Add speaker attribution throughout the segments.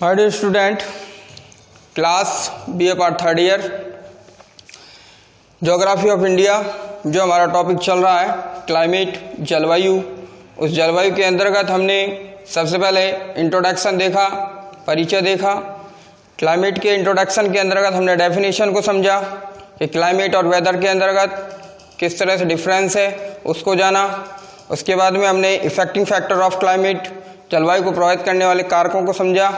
Speaker 1: Hi dear student, class BA part third year geography of India, जो हमारा topic चल रहा है क्लाइमेट, जलवायु। उस जलवायु के अंतर्गत हमने सबसे पहले इंट्रोडक्शन देखा, परिचय देखा। क्लाइमेट के इंट्रोडक्शन के अंतर्गत हमने डेफिनेशन को समझा कि क्लाइमेट और वेदर के अंतर्गत किस तरह से डिफरेंस है, उसको जाना। उसके बाद में हमने इफेक्टिंग फैक्टर ऑफ क्लाइमेट, जलवायु को प्रभावित करने वाले कारकों को समझा।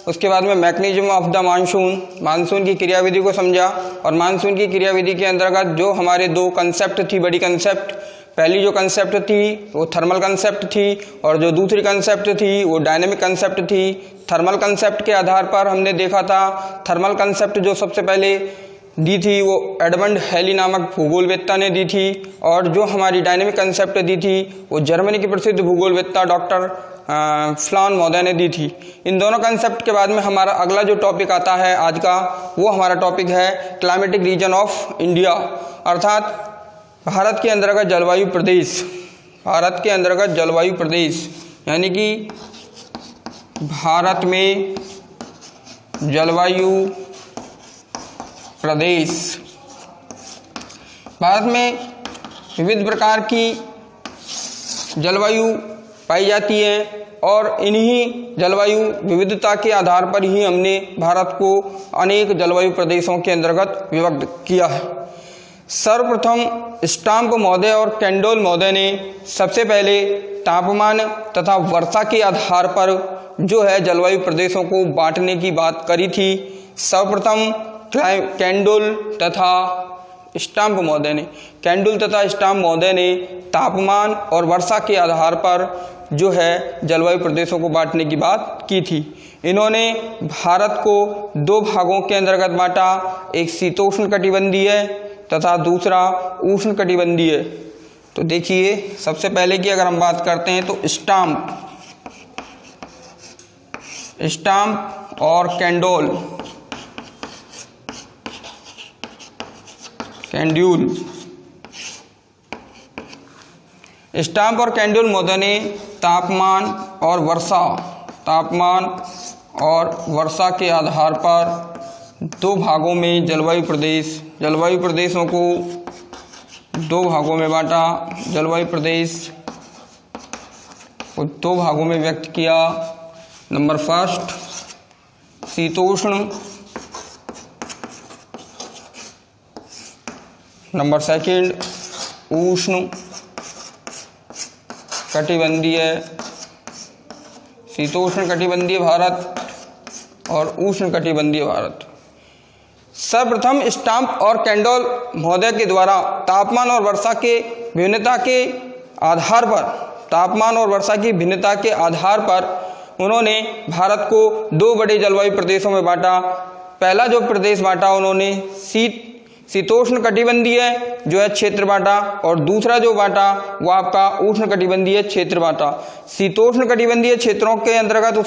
Speaker 1: उसके बाद में मैकेनिज्म ऑफ द मानसून की क्रियाविधि को समझा। और मानसून की क्रियाविधि के अंतर्गत जो हमारे दो कंसेप्ट थी, बड़ी कंसेप्ट, पहली जो कंसेप्ट थी वो थर्मल कंसेप्ट थी और जो दूसरी कंसेप्ट थी वो डायनेमिक कंसेप्ट थी। थर्मल कंसेप्ट के आधार पर हमने देखा था, थर्मल कंसेप्ट जो सबसे पहले दी थी वो एडमंड हैली नामक भूगोलवेत्ता ने दी थी, और जो हमारी डायनेमिक कंसेप्ट दी थी वो जर्मनी की प्रसिद्ध भूगोलवेत्ता डॉक्टर फ्लान महोदय ने दी थी। इन दोनों कंसेप्ट के बाद में हमारा अगला जो टॉपिक आता है आज का, वो हमारा टॉपिक है क्लाइमेटिक रीजन ऑफ इंडिया, अर्थात भारत के अंतर्गत जलवायु प्रदेश। भारत के अंतर्गत जलवायु प्रदेश यानी कि भारत में जलवायु प्रदेश। भारत में विविध प्रकार की जलवायु पाई जाती है और इन्हीं जलवायु विविधता के आधार पर ही हमने भारत को अनेक जलवायु प्रदेशों के अंतर्गत विभक्त किया है। सर्वप्रथम स्टाम्प महोदय और कैंडोल महोदय ने सबसे पहले तापमान तथा वर्षा के आधार पर जो है जलवायु प्रदेशों को बांटने की बात करी थी। सर्वप्रथम कैंडोल तथा स्टाम्प महोदय ने तापमान और वर्षा के आधार पर जो है जलवायु प्रदेशों को बांटने की बात की थी। इन्होंने भारत को दो भागों के अंतर्गत बांटा, एक शीतोष्ण कटिबंधीय तथा दूसरा उष्ण कटिबंधीय। तो देखिए, सबसे पहले की अगर हम बात करते हैं तो स्टाम्प और कैंड्यूल स्टाम्प और कैंड्यूल महोदय ने तापमान और वर्षा के आधार पर दो भागों में जलवायु प्रदेशों को दो भागों में बांटा, जलवायु प्रदेश को दो भागों में व्यक्त किया। नंबर फर्स्ट शीतोष्ण, नंबर सेकंड उष्ण कटिबंधीय। शीतोष्ण कटिबंधीय भारत और उष्ण कटिबंधीय भारत। सर्वप्रथम स्टाम्प और कैंडोल महोदय के द्वारा तापमान और वर्षा के भिन्नता के आधार पर उन्होंने भारत को दो बड़े जलवायु प्रदेशों में बांटा। पहला जो प्रदेश बांटा उन्होंने शीतोष्ण कटिबंधीय जो है क्षेत्र बांटा, और दूसरा जो बांटा वो आपका उष्ण कटिबंधीय क्षेत्र बांटा। शीतोष्ण कटिबंधीय क्षेत्रों के अंतर्गत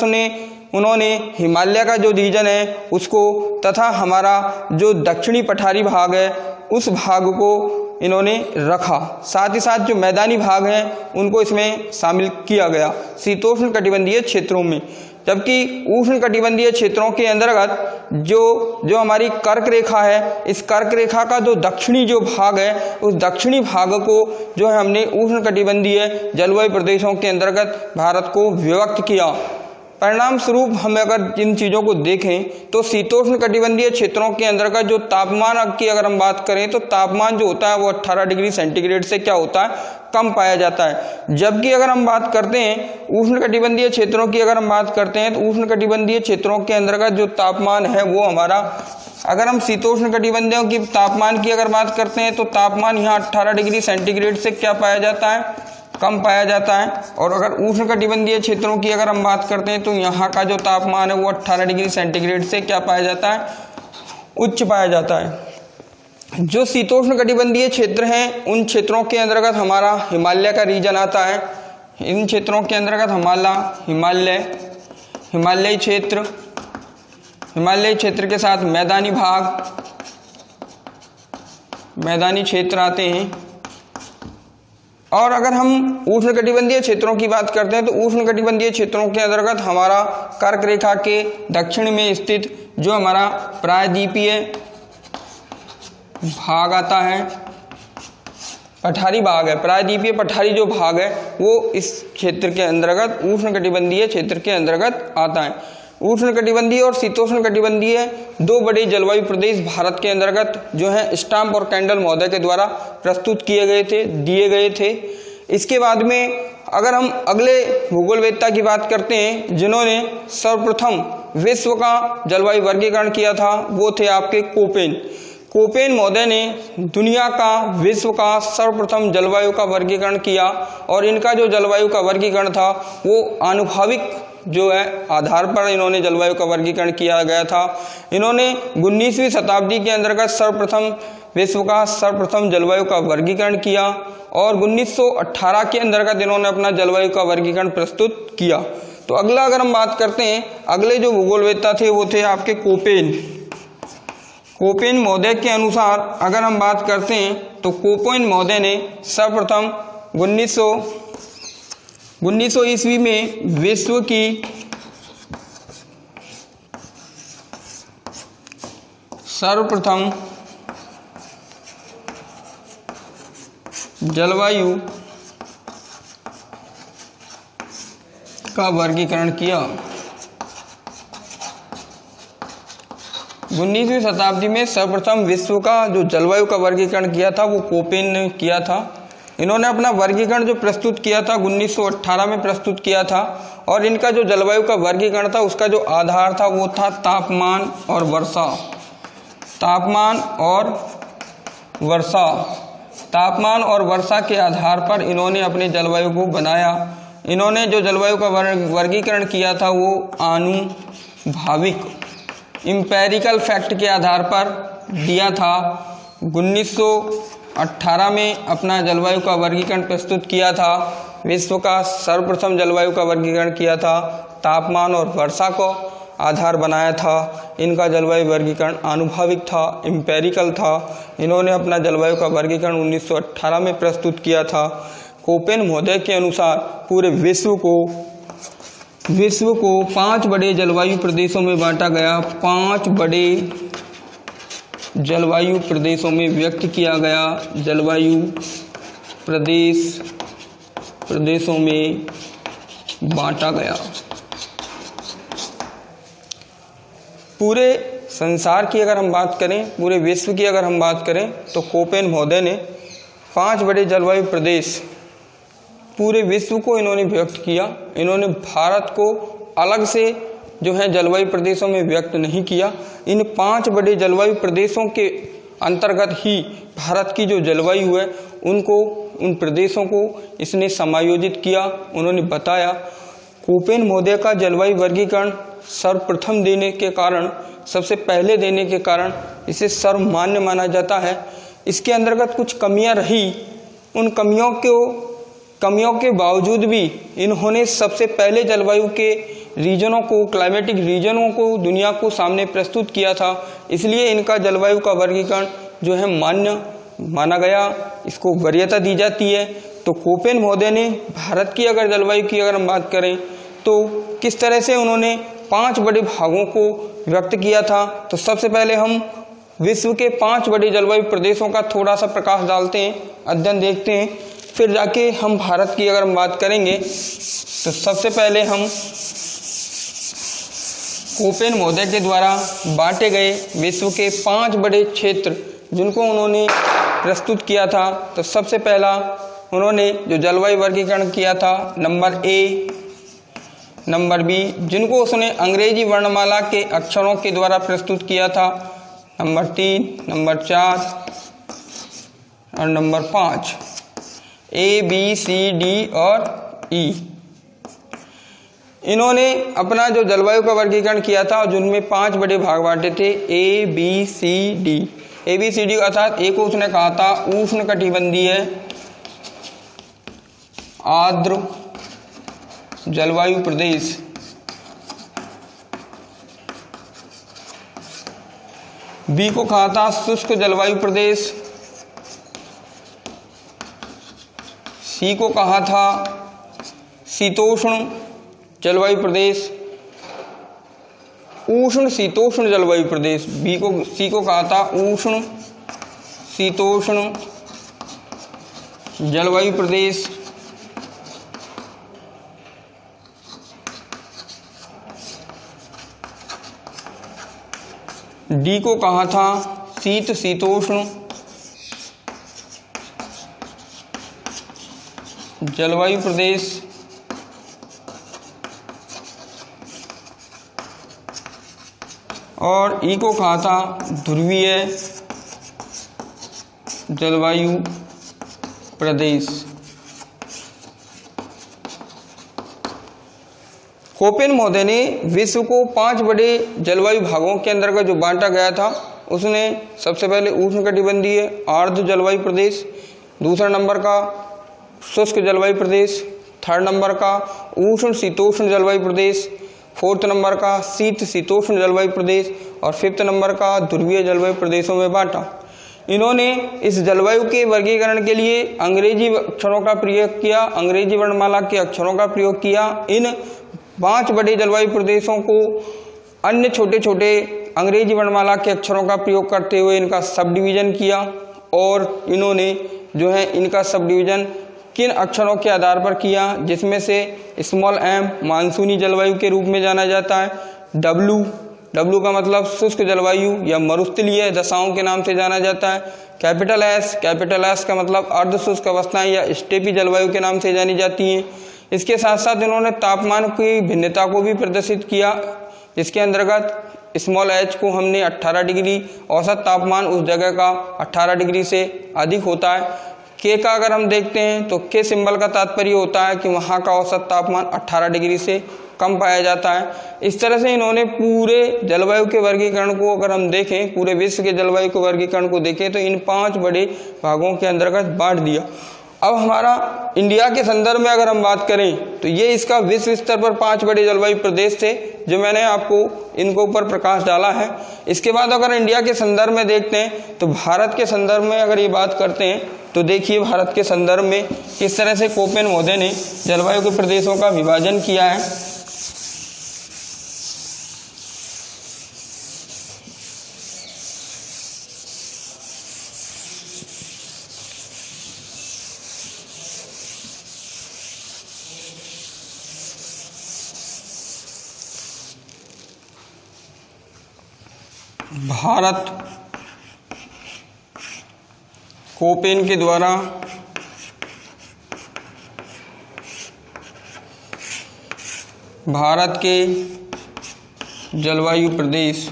Speaker 1: उन्होंने हिमालय का जो रीजन है उसको तथा हमारा जो दक्षिणी पठारी भाग है उस भाग को इन्होंने रखा। साथ ही साथ जो मैदानी भाग हैं उनको इसमें शामिल किया गया शीतोष्ण कटिबंधीय क्षेत्रों में। जबकि उष्ण कटिबंधीय क्षेत्रों के अंतर्गत जो हमारी कर्क रेखा है, इस कर्क रेखा का जो दक्षिणी जो भाग है उस दक्षिणी भाग को जो है हमने उष्ण कटिबंधीय जलवायु प्रदेशों के अंतर्गत भारत को विभक्त किया। परिणाम स्वरूप हम अगर इन चीज़ों को देखें तो शीतोष्ण कटिबंधीय क्षेत्रों के अंतर्गत जो तापमान की अगर हम बात करें तो तापमान जो होता है वो 18 डिग्री सेंटीग्रेड से क्या होता है, कम पाया जाता है। जबकि अगर हम बात करते हैं उष्ण कटिबंधीय क्षेत्रों की, अगर हम बात करते हैं तो उष्ण कटिबंधीय क्षेत्रों के अंतर्गत जो तापमान है वो हमारा, अगर हम शीतोष्ण कटिबंधीयों की तापमान की अगर बात करते हैं तो तापमान यहाँ 18 डिग्री सेंटीग्रेड से क्या पाया जाता है, कम पाया जाता है। और अगर उष्ण कटिबंधीय क्षेत्रों की अगर हम बात करते हैं तो यहाँ का जो तापमान है वो 18 डिग्री सेंटीग्रेड से क्या पाया जाता है, उच्च पाया जाता है। जो शीतोष्ण कटिबंधीय क्षेत्र हैं उन क्षेत्रों के अंतर्गत हमारा हिमालय का रीजन आता है। इन क्षेत्रों के अंतर्गत हिमालय क्षेत्र के साथ मैदानी क्षेत्र आते हैं। और अगर हम उष्णकटिबंधीय क्षेत्रों की बात करते हैं तो उष्णकटिबंधीय क्षेत्रों के अंतर्गत हमारा कर्क रेखा के दक्षिण में स्थित जो हमारा प्रायद्वीपीय भाग आता है, पठारी भाग है, प्रायद्वीपीय पठारी जो भाग है वो इस क्षेत्र के अंतर्गत उष्णकटिबंधीय क्षेत्र के अंतर्गत आता है। उष्णकटिबंधीय और शीतोष्णकटिबंधीय दो बड़े जलवायु प्रदेश भारत के अंतर्गत जो है स्टाम्प और कैंडल महोदय के द्वारा प्रस्तुत दिए गए थे। इसके बाद में अगर हम अगले भूगोलवेत्ता की बात करते हैं जिन्होंने सर्वप्रथम विश्व का जलवायु वर्गीकरण किया था वो थे आपके कोपेन महोदय ने दुनिया का, विश्व का सर्वप्रथम जलवायु का वर्गीकरण किया और इनका जो जलवायु का वर्गीकरण था वो आनुभाविक जो है आधार पर इन्होंने जलवायु का वर्गीकरण किया गया था। इन्होंने 19वीं शताब्दी के अंतर्गत विश्व का सर्वप्रथम जलवायु का वर्गीकरण किया और 1918 के अंतर्गत इन्होंने अपना जलवायु का वर्गीकरण प्रस्तुत किया। तो अगला अगर हम बात करते हैं, अगले जो भूगोलवेत्ता थे वो थे आपके कोपेन महोदय के अनुसार अगर हम बात करते हैं तो कोपेन महोदय ने सर्वप्रथम 1900 ईस्वी में विश्व की सर्वप्रथम जलवायु का वर्गीकरण किया। 19वीं शताब्दी में सर्वप्रथम विश्व का जो जलवायु का वर्गीकरण किया था वो कोपेन ने किया था। इन्होंने अपना वर्गीकरण जो प्रस्तुत किया था 1918 में प्रस्तुत किया था और इनका जो जलवायु का वर्गीकरण था उसका जो आधार था वो था तापमान और वर्षा। तापमान और वर्षा के आधार पर इन्होंने अपने जलवायु को बनाया। इन्होंने जो जलवायु का वर्गीकरण किया था वो आनुभाविक इम्पेरिकल फैक्ट के आधार पर दिया था। 1918 में अपना जलवायु का वर्गीकरण प्रस्तुत किया था। विश्व का सर्वप्रथम जलवायु का वर्गीकरण किया था, तापमान और वर्षा को आधार बनाया था। इनका जलवायु वर्गीकरण आनुभाविक था, इम्पेरिकल था। इन्होंने अपना जलवायु का वर्गीकरण 1918 में प्रस्तुत किया था। कोपेन महोदय के अनुसार पूरे विश्व को 5 बड़े जलवायु प्रदेशों में बांटा गया, 5 बड़े जलवायु प्रदेशों में व्यक्त किया गया। जलवायु प्रदेशों में बांटा गया। पूरे संसार की अगर हम बात करें, पूरे विश्व की अगर हम बात करें तो कोपेन महोदय ने 5 बड़े जलवायु प्रदेश पूरे विश्व को इन्होंने व्यक्त किया। इन्होंने भारत को अलग से जो है जलवायु प्रदेशों में व्यक्त नहीं किया। इन 5 बड़े जलवायु प्रदेशों के अंतर्गत ही भारत की जो जलवायु है उन प्रदेशों को इसने समायोजित किया। उन्होंने बताया कोपेन महोदय का जलवायु वर्गीकरण सर्वप्रथम देने के कारण, सबसे पहले देने के कारण इसे सर्वमान्य माना जाता है। इसके अंतर्गत कुछ कमियां रही, उन कमियों के बावजूद भी इन्होंने सबसे पहले जलवायु के रीजनों को, क्लाइमेटिक रीजनों को दुनिया को सामने प्रस्तुत किया था। इसलिए इनका जलवायु का वर्गीकरण जो है मान्य माना गया, इसको वरीयता दी जाती है। तो कोपेन महोदय ने भारत की अगर जलवायु की अगर हम बात करें तो किस तरह से उन्होंने 5 बड़े भागों को व्यक्त किया था। तो सबसे पहले हम विश्व के 5 बड़े जलवायु प्रदेशों का थोड़ा सा प्रकाश डालते हैं, अध्ययन देखते हैं, फिर जाके हम भारत की अगर हम बात करेंगे तो सबसे पहले हम कोपेन महोदय के द्वारा बांटे गए विश्व के 5 बड़े क्षेत्र जिनको उन्होंने प्रस्तुत किया था। तो सबसे पहला उन्होंने जो जलवायु वर्गीकरण किया था, नंबर ए, नंबर बी, जिनको उसने अंग्रेजी वर्णमाला के अक्षरों के द्वारा प्रस्तुत किया था, नंबर 3, नंबर 4 और नंबर 5, ए, बी, सी, डी और ई। इन्होंने अपना जो जलवायु का वर्गीकरण किया था जिनमें 5 बड़े भाग बांटे थे, ए, बी, सी, डी। ए, बी, सी, डी अर्थात ए को उसने कहा था उष्णकटिबंधीय आर्द्र जलवायु प्रदेश, बी को कहा था शुष्क जलवायु प्रदेश, सी को कहा था शीतोष्ण जलवायु प्रदेश, उष्ण शीतोष्ण जलवायु प्रदेश। सी को कहा था उष्ण शीतोष्ण जलवायु प्रदेश। डी को कहा था शीत शीतोष्ण जलवायु प्रदेश। और ई को कहा था ध्रुवीय जलवायु प्रदेश। कोपेन महोदय ने विश्व को 5 बड़े जलवायु भागों के अंतर्गत जो बांटा गया था, उसने सबसे पहले उष्णकटिबंधीय आर्द्र जलवायु प्रदेश, दूसरा नंबर का शुष्क जलवायु प्रदेश, थर्ड नंबर का उष्ण शीतोष्ण जलवायु प्रदेश, फोर्थ नंबर का शीत शीतोष्ण जलवायु प्रदेश और फिफ्थ नंबर का ध्रुवीय जलवायु प्रदेशों में बांटा। इन्होंने इस जलवायु के वर्गीकरण के लिए अंग्रेजी अक्षरों का प्रयोग किया, अंग्रेजी वर्णमाला के अक्षरों का प्रयोग किया। इन 5 बड़े जलवायु प्रदेशों को अन्य छोटे छोटे अंग्रेजी वर्णमाला के अक्षरों का प्रयोग करते हुए इनका सब डिवीजन किया। और इन्होंने जो है इनका सब डिवीजन किन अक्षरों के आधार पर किया, जिसमें से स्मॉल एम मानसूनी जलवायु के रूप में जाना जाता है, डब्लू का मतलब शुष्क जलवायु या मरुस्थलीय दशाओं के नाम से जाना जाता है, कैपिटल एस का मतलब अर्ध शुष्क अवस्थाएं या स्टेपी जलवायु के नाम से जानी जाती हैं। इसके साथ साथ इन्होंने तापमान की भिन्नता को भी प्रदर्शित किया, जिसके अंतर्गत स्मॉल एच को हमने 18 डिग्री औसत तापमान उस जगह का 18 डिग्री से अधिक होता है। के का अगर हम देखते हैं तो के सिंबल का तात्पर्य होता है कि वहाँ का औसत तापमान 18 डिग्री से कम पाया जाता है। इस तरह से इन्होंने पूरे जलवायु के वर्गीकरण को अगर हम देखें, पूरे विश्व के जलवायु के वर्गीकरण को देखें तो इन 5 बड़े भागों के अंतर्गत बांट दिया। अब हमारा इंडिया के संदर्भ में अगर हम बात करें तो ये इसका विश्व स्तर पर 5 बड़े जलवायु प्रदेश थे, जो मैंने आपको इनको ऊपर प्रकाश डाला है। इसके बाद अगर इंडिया के संदर्भ में देखते हैं तो भारत के संदर्भ में अगर ये बात करते हैं तो देखिए भारत के संदर्भ में किस तरह से कोपेन महोदय ने जलवायु के प्रदेशों का विभाजन किया है। भारत कोपेन के द्वारा भारत के जलवायु प्रदेश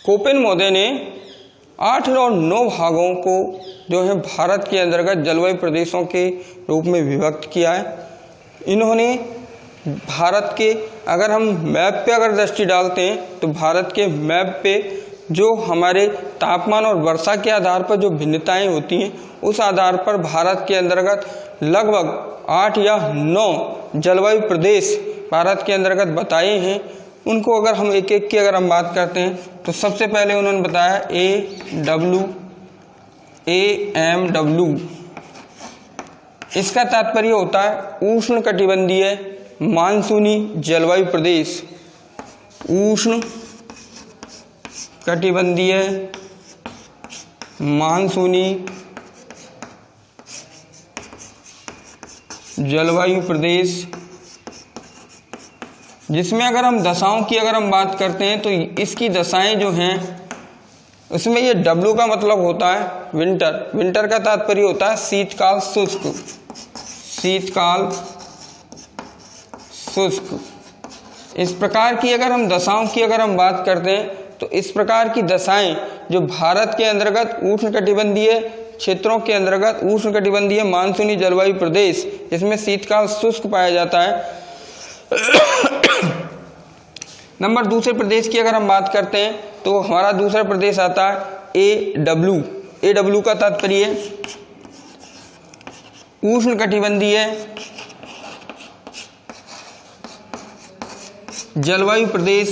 Speaker 1: कोपेन महोदय ने 8 और 9 भागों को जो है भारत के अंतर्गत जलवायु प्रदेशों के रूप में विभक्त किया है। इन्होंने भारत के अगर हम मैप पे अगर दृष्टि डालते हैं तो भारत के मैप पे जो हमारे तापमान और वर्षा के आधार पर जो भिन्नताएं होती हैं, उस आधार पर भारत के अंतर्गत लगभग 8 या 9 जलवायु प्रदेश भारत के अंतर्गत बताए हैं। उनको अगर हम एक एक की अगर हम बात करते हैं तो सबसे पहले उन्होंने बताया AMW। इसका तात्पर्य होता है उष्ण कटिबंधीय मानसूनी जलवायु प्रदेश, उष्ण कटिबंधीय मानसूनी जलवायु प्रदेश, जिसमें अगर हम दशाओं की अगर हम बात करते हैं तो इसकी दशाएं जो हैं उसमें ये W का मतलब होता है विंटर। विंटर का तात्पर्य होता है शीतकाल शुष्क, शीतकाल शुष्क। इस प्रकार की अगर हम दशाओं की अगर हम बात करते हैं तो इस प्रकार की दशाएं जो भारत के अंतर्गत उष्णकटिबंधीय क्षेत्रों के अंतर्गत उष्णकटिबंधीय मानसूनी जलवायु प्रदेश, जिसमें शीतकाल शुष्क पाया जाता है। नंबर दूसरे प्रदेश की अगर हम बात करते हैं तो हमारा दूसरा प्रदेश आता है AW का तात्पर्य उष्णकटिबंधीय जलवायु प्रदेश,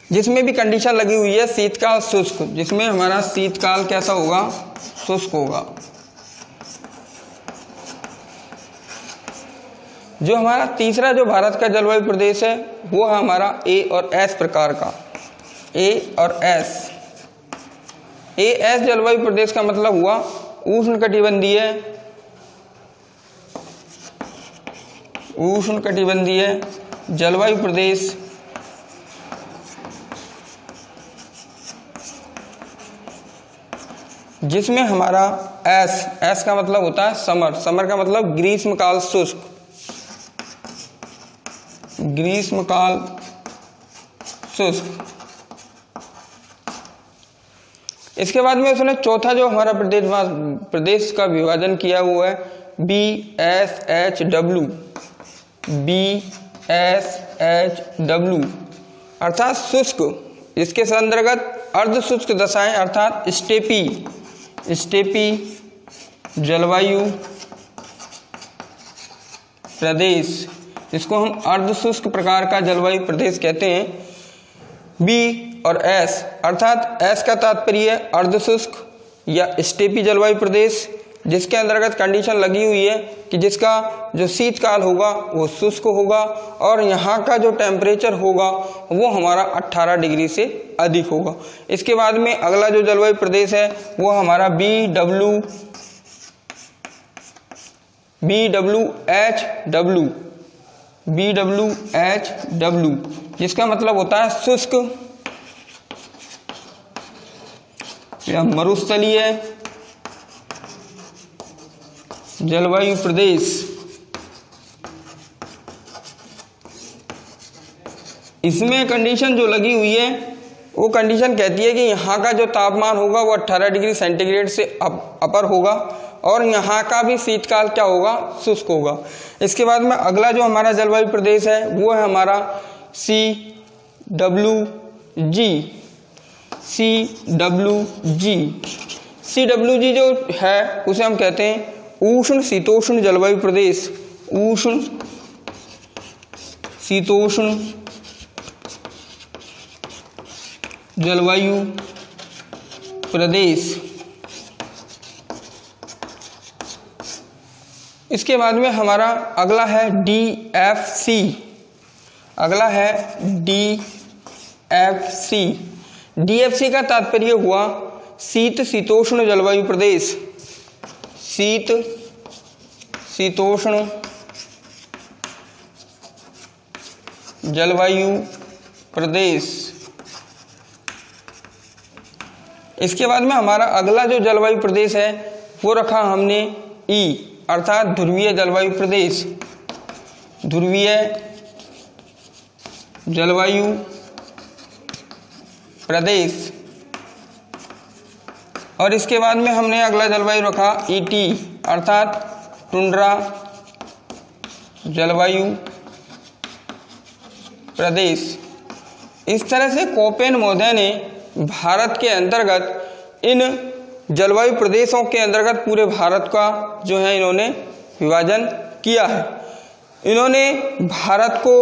Speaker 1: जिसमें भी कंडीशन लगी हुई है शीतकाल शुष्क, जिसमें हमारा शीतकाल कैसा होगा, शुष्क होगा। जो हमारा तीसरा जो भारत का जलवायु प्रदेश है वो है हमारा ए और एस प्रकार का, ए और एस। ए एस जलवायु प्रदेश का मतलब हुआ उष्णकटिबंधीय, उष्णकटिबंधीय जलवायु प्रदेश जिसमें हमारा एस का मतलब होता है समर, समर का मतलब ग्रीष्मकाल शुष्क, ग्रीष्मकाल शुष्क। इसके बाद में उसने चौथा जो हमारा प्रदेश का विभाजन किया हुआ है B S H W, B S H W अर्थात शुष्क, इसके अंतर्गत अर्ध शुष्क दशाएं अर्थात स्टेपी जलवायु प्रदेश, इसको हम अर्ध शुष्क प्रकार का जलवायु प्रदेश कहते हैं। बी और एस अर्थात एस का तात्पर्य है अर्ध शुष्क या स्टेपी जलवायु प्रदेश, जिसके अंतर्गत कंडीशन लगी हुई है कि जिसका जो शीतकाल होगा वो शुष्क होगा और यहाँ का जो टेम्परेचर होगा वो हमारा 18 डिग्री से अधिक होगा। इसके बाद में अगला जो जलवायु प्रदेश है वो हमारा बी डब्ल्यू एच डब्ल्यू जिसका मतलब होता है शुष्क या मरुस्थलीय जलवायु प्रदेश। इसमें कंडीशन जो लगी हुई है वो कंडीशन कहती है कि यहाँ का जो तापमान होगा वो 18 डिग्री सेंटीग्रेड से अपर होगा और यहाँ का भी शीतकाल क्या होगा, शुष्क होगा। इसके बाद में अगला जो हमारा जलवायु प्रदेश है वो है हमारा CWG जो है उसे हम कहते हैं उष्ण शीतोष्ण जलवायु प्रदेश, उष्ण शीतोष्ण जलवायु प्रदेश। इसके बाद में हमारा अगला है DFC, अगला है DFC का तात्पर्य हुआ शीत शीतोष्ण जलवायु प्रदेश, शीत शीतोष्ण जलवायु प्रदेश। इसके बाद में हमारा अगला जो जलवायु प्रदेश है वो रखा हमने ई अर्थात ध्रुवीय जलवायु प्रदेश, ध्रुवीय जलवायु प्रदेश। और इसके बाद में हमने अगला जलवायु रखा ET अर्थात टुंड्रा जलवायु प्रदेश। इस तरह से कोपेन महोदय ने भारत के अंतर्गत इन जलवायु प्रदेशों के अंतर्गत पूरे भारत का जो है इन्होंने विभाजन किया है। इन्होंने भारत को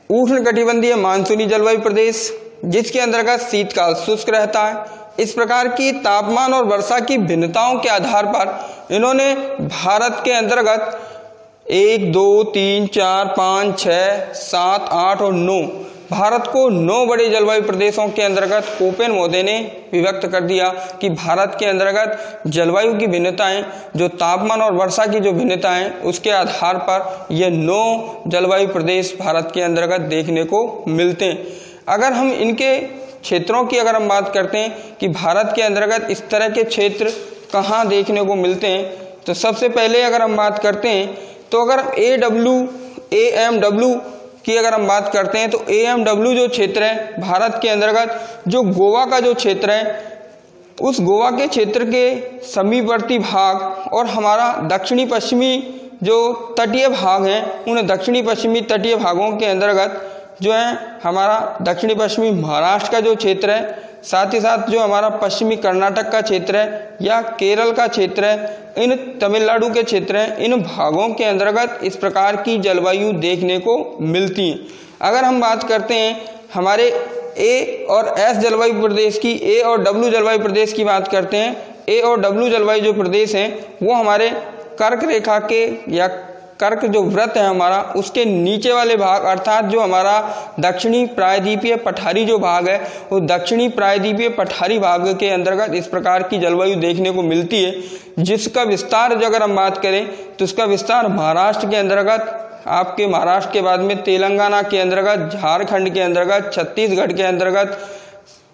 Speaker 1: उष्णकटिबंधीय मानसूनी जलवायु प्रदेश जिसके अंतर्गत शीतकाल शुष्क रहता है, इस प्रकार की तापमान और वर्षा की भिन्नताओं के आधार पर इन्होंने भारत के अंतर्गत 1, 2, 3, 4, 5, 6, 7, 8 और 9 भारत को 9 बड़े जलवायु प्रदेशों के अंतर्गत कोपेन महोदय ने विभक्त कर दिया कि भारत के अंतर्गत जलवायु की भिन्नताएं, जो तापमान और वर्षा की जो भिन्नताएं, उसके आधार पर ये 9 जलवायु प्रदेश भारत के अंतर्गत देखने को मिलते हैं। अगर हम इनके क्षेत्रों की अगर हम बात करते हैं कि भारत के अंतर्गत इस तरह के क्षेत्र कहाँ देखने को मिलते हैं, तो सबसे पहले अगर हम बात करते हैं तो अगर AMW की अगर हम बात करते हैं तो AMW जो क्षेत्र है भारत के अंतर्गत, जो गोवा का जो क्षेत्र है, उस गोवा के क्षेत्र के समीपवर्ती भाग और हमारा दक्षिणी पश्चिमी जो तटीय भाग हैं, उन दक्षिणी पश्चिमी तटीय भागों के अंतर्गत जो है हमारा दक्षिणी पश्चिमी महाराष्ट्र का जो क्षेत्र है, साथ ही साथ जो हमारा पश्चिमी कर्नाटक का क्षेत्र है या केरल का क्षेत्र है, इन तमिलनाडु के क्षेत्र हैं, इन भागों के अंतर्गत इस प्रकार की जलवायु देखने को मिलती है। अगर हम बात करते हैं हमारे ए और एस जलवायु प्रदेश की, ए और डब्ल्यू जलवायु प्रदेश की बात करते हैं, ए और डब्ल्यू जलवायु जो प्रदेश हैं वो हमारे कर्क रेखा के या कर्क जो व्रत है हमारा उसके नीचे वाले भाग अर्थात जो हमारा दक्षिणी प्रायद्वीपीय पठारी जो भाग है वो दक्षिणी प्रायद्वीपीय पठारी भाग के अंतर्गत इस प्रकार की जलवायु देखने को मिलती है, जिसका विस्तार जो अगर हम बात करें तो उसका विस्तार महाराष्ट्र के अंतर्गत, आपके महाराष्ट्र के बाद में तेलंगाना के अंतर्गत, झारखंड के अंतर्गत, छत्तीसगढ़ के अंतर्गत,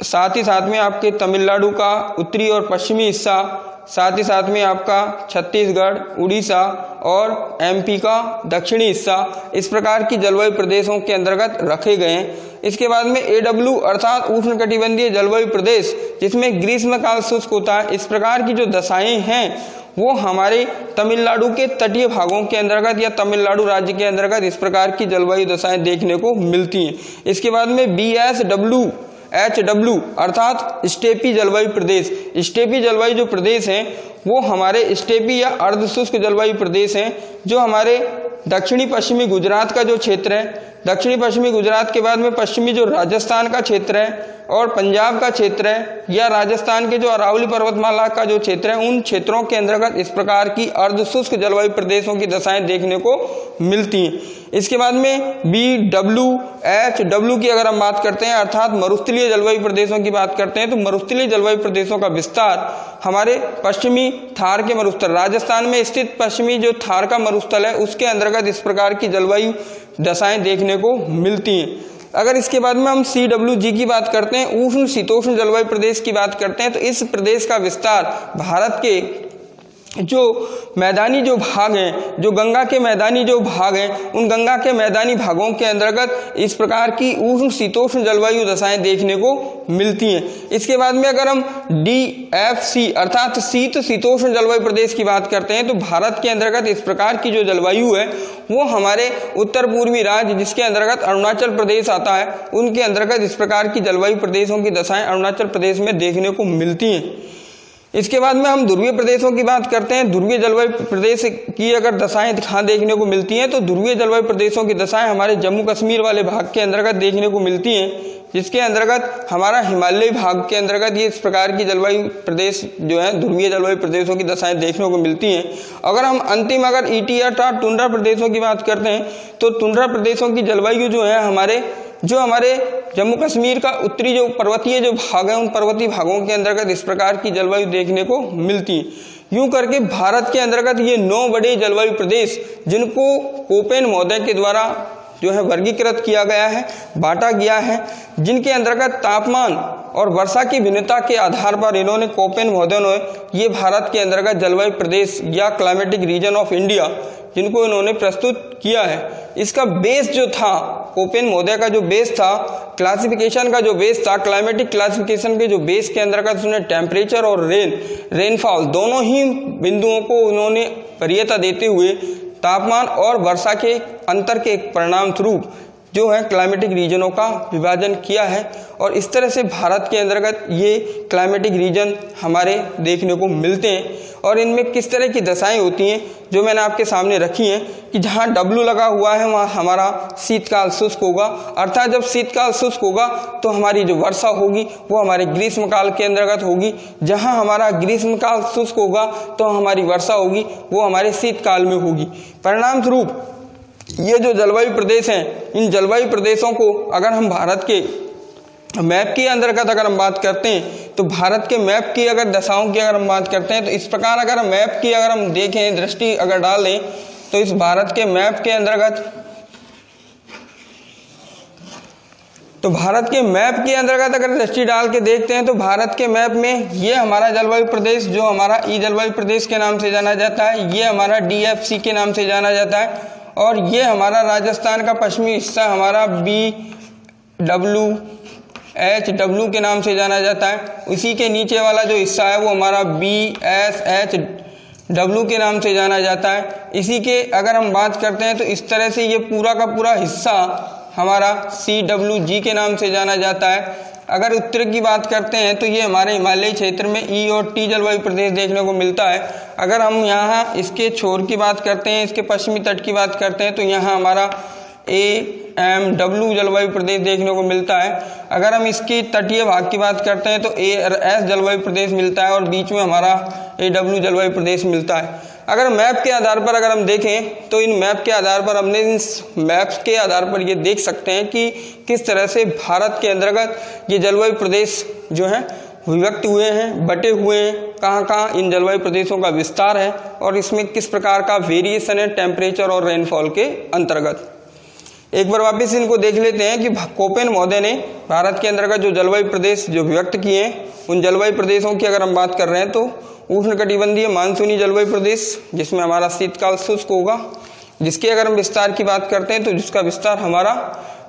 Speaker 1: साथ ही साथ में आपके तमिलनाडु का उत्तरी और पश्चिमी हिस्सा, साथ ही साथ में आपका छत्तीसगढ़, उड़ीसा और एमपी का दक्षिणी हिस्सा, इस प्रकार की जलवायु प्रदेशों के अंतर्गत रखे गए हैं। इसके बाद में एडब्ल्यू अर्थात उष्णकटिबंधीय जलवायु प्रदेश, जिसमें ग्रीष्मकाल शुष्क होता है, इस प्रकार की जो दशाएं हैं वो हमारे तमिलनाडु के तटीय भागों के अंतर्गत या तमिलनाडु राज्य के अंतर्गत इस प्रकार की जलवायु दशाएं देखने को मिलती हैं। इसके बाद में BSW अर्थात स्टेपी जलवायु प्रदेश, स्टेपी जलवायु जो प्रदेश हैं वो हमारे स्टेपी या अर्ध शुष्क जलवायु प्रदेश हैं, जो हमारे दक्षिणी पश्चिमी गुजरात का जो क्षेत्र है, दक्षिणी पश्चिमी गुजरात के बाद में पश्चिमी जो राजस्थान का क्षेत्र है और पंजाब का क्षेत्र है या राजस्थान के जो अरावली पर्वतमाला का जो क्षेत्र है, उन क्षेत्रों के अंतर्गत इस प्रकार की अर्ध शुष्क जलवायु प्रदेशों की दशाएं देखने को मिलती हैं। इसके बाद में BWHW की अगर हम बात करते हैं अर्थात मरुस्थलीय जलवायु प्रदेशों की बात करते हैं, तो मरुस्थलीय जलवायु प्रदेशों का विस्तार हमारे पश्चिमी थार के मरुस्थल, राजस्थान में स्थित पश्चिमी जो थार का मरुस्थल है उसके अंतर्गत इस प्रकार की जलवायु दशाएं देखने को मिलती हैं। अगर इसके बाद में हम CWG की बात करते हैं, उष्ण शीतोष्ण जलवायु प्रदेश की बात करते हैं, तो इस प्रदेश का विस्तार भारत के जो मैदानी जो भाग हैं, जो गंगा के मैदानी जो भाग हैं, उन गंगा के मैदानी भागों के अंतर्गत इस प्रकार की उष्ण शीतोष्ण जलवायु दशाएं देखने को मिलती हैं। इसके बाद में अगर हम DFC अर्थात शीत शीतोष्ण जलवायु प्रदेश की बात करते हैं, तो भारत के अंतर्गत इस प्रकार की जो जलवायु है वो हमारे उत्तर पूर्वी राज्य जिसके अंतर्गत अरुणाचल प्रदेश आता है, उनके अंतर्गत इस प्रकार की जलवायु प्रदेशों की दशाएं अरुणाचल प्रदेश में देखने को मिलती हैं। इसके बाद में हम ध्रुवीय प्रदेशों की बात करते हैं। ध्रुवीय जलवायु प्रदेश की अगर दशाएं कहाँ देखने को मिलती हैं, तो ध्रुवीय जलवायु प्रदेशों की दशाएं हमारे जम्मू कश्मीर वाले भाग के अंतर्गत देखने को मिलती हैं, जिसके अंतर्गत हमारा हिमालयी भाग के अंतर्गत ये इस प्रकार की जलवायु प्रदेश जो है ध्रुवीय जलवायु प्रदेशों की दशाएं देखने को मिलती हैं। अगर हम अंतिम अगर ET अर्थात टुंड्रा प्रदेशों की बात करते हैं, तो टुंड्रा प्रदेशों की जलवायु जो है हमारे जम्मू कश्मीर का उत्तरी जो पर्वतीय जो भाग है, उन पर्वतीय भागों के अंतर्गत इस प्रकार की जलवायु देखने को मिलती है। यूं करके भारत के अंतर्गत ये 9 बड़े जलवायु प्रदेश, जिनको कोपेन महोदय के द्वारा जो है वर्गीकृत किया गया है, बांटा गया है, जिनके अंतर्गत तापमान और वर्षा की भिन्नता के आधार पर इन्होंने कोपेन महोदय ने ये भारत के अंतर्गत जलवायु प्रदेश या क्लाइमेटिक रीजन ऑफ इंडिया जिनको इन्होंने प्रस्तुत किया है। इसका बेस जो था, कोपेन महोदय का जो बेस था, क्लासिफिकेशन का जो बेस था, क्लाइमेटिक क्लासिफिकेशन के जो बेस के अंतर्गत उसने टेम्परेचर और रेनफॉल दोनों ही बिंदुओं को उन्होंने वरीयता देते हुए तापमान और वर्षा के अंतर के परिणाम स्वरूप जो है क्लाइमेटिक रीजनों का विभाजन किया है। और इस तरह से भारत के अंतर्गत ये क्लाइमेटिक रीजन हमारे देखने को मिलते हैं। और इनमें किस तरह की दशाएं होती हैं जो मैंने आपके सामने रखी हैं कि जहां W लगा हुआ है वहां हमारा शीतकाल शुष्क होगा, अर्थात जब शीतकाल शुष्क होगा तो हमारी जो वर्षा होगी वो हमारे ग्रीष्मकाल के अंतर्गत होगी, जहां हमारा ग्रीष्मकाल शुष्क होगा तो हमारी वर्षा होगी वो हमारे शीतकाल में होगी। परिणाम स्वरूप ये जो जलवायु प्रदेश हैं, इन जलवायु प्रदेशों को अगर हम भारत के मैप के अंतर्गत अगर हम बात करते हैं, तो भारत के मैप की अगर दशाओं की अगर हम बात करते हैं, तो इस प्रकार अगर हम मैप की अगर हम देखें, दृष्टि अगर डालें, तो इस भारत के मैप के अंतर्गत अगर दृष्टि डाल के देखते हैं, तो भारत के मैप में ये हमारा जलवायु प्रदेश जो हमारा ई जलवायु प्रदेश के नाम से जाना जाता है, ये हमारा DFC के नाम से जाना जाता है, और ये हमारा राजस्थान का पश्चिमी हिस्सा हमारा BWHW के नाम से जाना जाता है। इसी के नीचे वाला जो हिस्सा है वो हमारा BSHW के नाम से जाना जाता है। इसी के अगर हम बात करते हैं तो इस तरह से ये पूरा का पूरा हिस्सा हमारा CWG के नाम से जाना जाता है। अगर उत्तर की बात करते हैं तो ये हमारे हिमालयी क्षेत्र में E और T जलवायु प्रदेश देखने को मिलता है। अगर हम यहाँ इसके छोर की बात करते हैं, इसके पश्चिमी तट की बात करते हैं, तो यहाँ हमारा AMW जलवायु प्रदेश देखने को मिलता है। अगर हम इसकी तटीय भाग की बात करते हैं तो AS जलवायु प्रदेश मिलता है और बीच में हमारा AW जलवायु प्रदेश मिलता है। अगर मैप के आधार पर अगर हम देखें तो इन मैप के आधार पर हमने इन मैप्स के आधार पर ये देख सकते हैं कि किस तरह से भारत के अंतर्गत ये जलवायु प्रदेश जो है विभक्त हुए हैं, बटे हुए हैं, कहाँ कहाँ इन जलवायु प्रदेशों का विस्तार है और इसमें किस प्रकार का वेरिएशन है टेम्परेचर और रेनफॉल के अंतर्गत। एक बार वापस इनको देख लेते हैं कि कोपेन महोदय ने भारत के अंतर्गत जो जलवायु प्रदेश जो विभक्त किए हैं, उन जलवायु प्रदेशों की अगर हम बात कर रहे हैं तो उष्णकटिबंधीय मानसूनी जलवायु प्रदेश जिसमें हमारा शीतकाल शुष्क होगा, जिसके अगर हम विस्तार की बात करते हैं तो जिसका विस्तार हमारा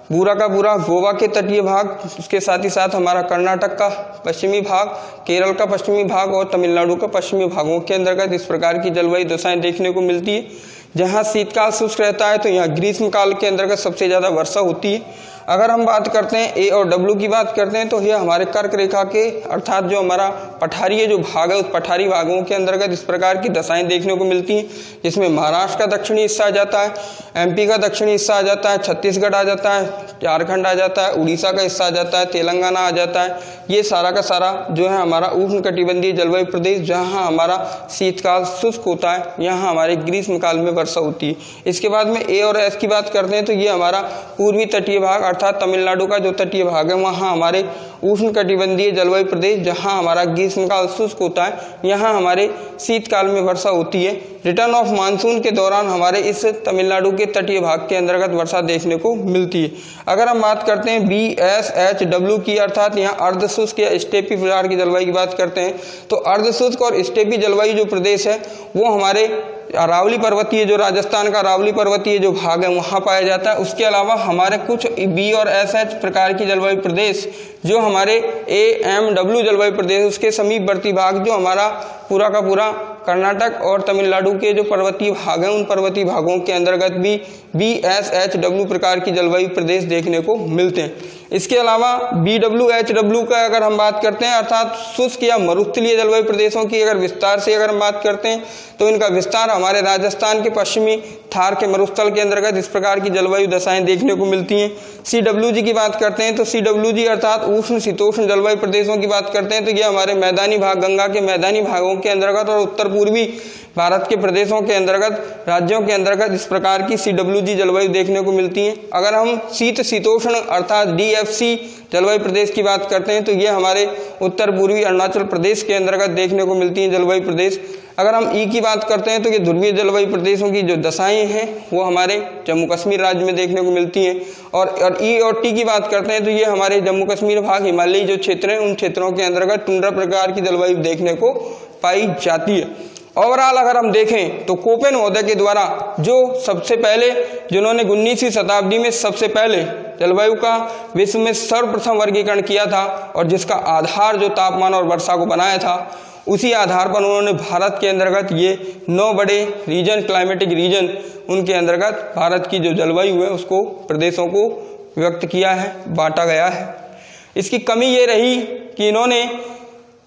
Speaker 1: पूरा का पूरा गोवा के तटीय भाग, उसके साथ ही साथ हमारा कर्नाटक का पश्चिमी भाग, केरल का पश्चिमी भाग और तमिलनाडु का पश्चिमी भागों के अंतर्गत इस प्रकार की जलवायु दशाएं देखने को मिलती है। जहाँ शीतकाल शुष्क रहता है तो यहाँ ग्रीष्मकाल के अंतर्गत सबसे ज़्यादा वर्षा होती है। अगर हम बात करते हैं A और W की बात करते हैं तो यह हमारे कर्क रेखा के अर्थात जो हमारा पठारीय जो भाग है उस पठारी भागों के अंतर्गत इस प्रकार की दशाएं देखने को मिलती हैं, जिसमें महाराष्ट्र का दक्षिणी हिस्सा आ जाता है, MP का दक्षिणी हिस्सा आ जाता है, छत्तीसगढ़ आ जाता है, झारखंड आ जाता है, उड़ीसा का हिस्सा आ जाता है, तेलंगाना आ जाता है। ये सारा का सारा जो है हमारा उष्णकटिबंधीय जलवायु प्रदेश, जहाँ हमारा शीतकाल शुष्क होता है, यहाँ हमारे ग्रीष्मकाल में वर्षा होती है। इसके बाद में A और S की बात करते हैं तो ये हमारा पूर्वी तटीय भाग अर्थात तमिलनाडु का जो तटीय भाग है वहाँ हमारे उष्णकटिबंधीय जलवायु प्रदेश, जहाँ हमारा ग्रीष्मकाल शुष्क होता है, यहाँ हमारे शीतकाल में वर्षा होती है। रिटर्न ऑफ मानसून के दौरान हमारे इस तमिलनाडु के तटीय भाग के अंतर्गत वर्षा देखने को मिलती है। अगर हम बात करते हैं BSHW की अर्थात यहाँ अर्ध शुष्क या स्टेपी प्रकार की जलवायु की बात करते हैं तो अर्ध शुष्क और स्टेपी जलवायु जो प्रदेश है वो हमारे अरावली पर्वतीय जो राजस्थान का अरावली पर्वतीय जो भाग है वहाँ पाया जाता है। उसके अलावा हमारे कुछ B और SH प्रकार की जलवायु प्रदेश जो हमारे AMW जलवायु प्रदेश उसके समीपवर्ती भाग जो हमारा पूरा का पूरा कर्नाटक और तमिलनाडु के जो पर्वतीय भाग हैं उन पर्वतीय भागों के अंतर्गत भी BSHW प्रकार की जलवायु प्रदेश देखने को मिलते हैं। इसके अलावा BWHW का अगर हम बात करते हैं अर्थात शुष्क या मरुस्थलीय जलवायु प्रदेशों की अगर विस्तार से अगर हम बात करते हैं तो इनका विस्तार हमारे राजस्थान के पश्चिमी थार के मरुस्थल के अंतर्गत इस प्रकार की जलवायु दशाएं देखने को मिलती हैं। CWG की बात करते हैं तो CWG अर्थात उष्ण शीतोष्ण जलवायु प्रदेशों की बात करते हैं तो ये हमारे मैदानी भाग, गंगा के मैदानी भागों के अंतर्गत और उत्तर पूर्वी भारत के प्रदेशों के अंतर्गत राज्यों के अंतर्गत इस प्रकार की CWG जलवायु देखने को मिलती है। अगर हम शीत शीतोष्ण अर्थात DFC जलवायु प्रदेश की बात करते हैं तो ये हमारे उत्तर पूर्वी अरुणाचल प्रदेश के अंतर्गत देखने को मिलती हैं जलवायु प्रदेश। अगर हम E की बात करते हैं तो ये ध्रुवीय जलवायु प्रदेशों की जो दशाएं हैं वो हमारे जम्मू कश्मीर राज्य में देखने को मिलती हैं। और E और T की बात करते हैं तो ये हमारे जम्मू कश्मीर भाग हिमालयी जो क्षेत्र हैं उन क्षेत्रों के अंतर्गत टुंड्रा प्रकार की जलवायु देखने को पाई जाती है। ओवरऑल अगर हम देखें तो कोपेन महोदय के द्वारा जो सबसे पहले जिन्होंने 19वीं शताब्दी में सबसे पहले जलवायु का विश्व में सर्वप्रथम वर्गीकरण किया था और जिसका आधार जो तापमान और वर्षा को बनाया था, उसी आधार पर उन्होंने भारत के अंतर्गत ये 9 बड़े रीजन, क्लाइमेटिक रीजन, उनके अंतर्गत भारत की जो जलवायु है उसको प्रदेशों को व्यक्त किया है, बांटा गया है। इसकी कमी ये रही कि इन्होंने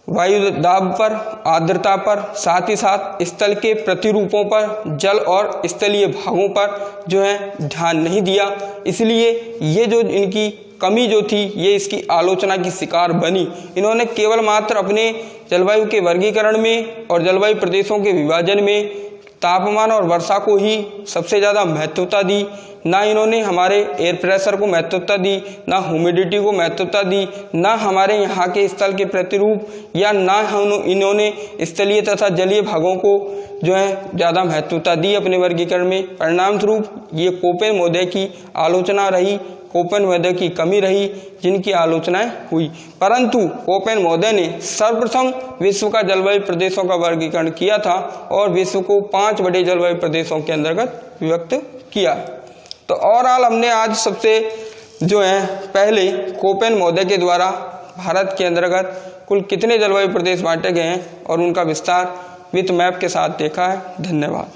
Speaker 1: वायु दाब पर, आर्द्रता पर, साथ ही साथ स्थल के प्रतिरूपों पर, जल और स्थलीय भागों पर जो है ध्यान नहीं दिया। इसलिए ये जो इनकी कमी जो थी ये इसकी आलोचना की शिकार बनी। इन्होंने केवल मात्र अपने जलवायु के वर्गीकरण में और जलवायु प्रदेशों के विभाजन में तापमान और वर्षा को ही सबसे ज़्यादा महत्वता दी, ना इन्होंने हमारे एयर प्रेशर को महत्वता दी, ना ह्यूमिडिटी को महत्वता दी, ना हमारे यहाँ के स्थल के प्रतिरूप या ना इन्होंने स्थलीय तथा जलीय भागों को जो है ज़्यादा महत्वता दी अपने वर्गीकरण में। परिणाम स्वरूप ये कोपेन महोदय की आलोचना रही, कोपेन महोदय की कमी रही जिनकी आलोचनाएं हुई। परंतु कोपेन महोदय ने सर्वप्रथम विश्व का जलवायु प्रदेशों का वर्गीकरण किया था और विश्व को 5 बड़े जलवायु प्रदेशों के अंतर्गत विभक्त किया। तो ओवरऑल हमने आज सबसे जो है पहले कोपेन महोदय के द्वारा भारत के अंतर्गत कुल कितने जलवायु प्रदेश बांटे गए हैं और उनका विस्तार विथ मैप के साथ देखा है। धन्यवाद।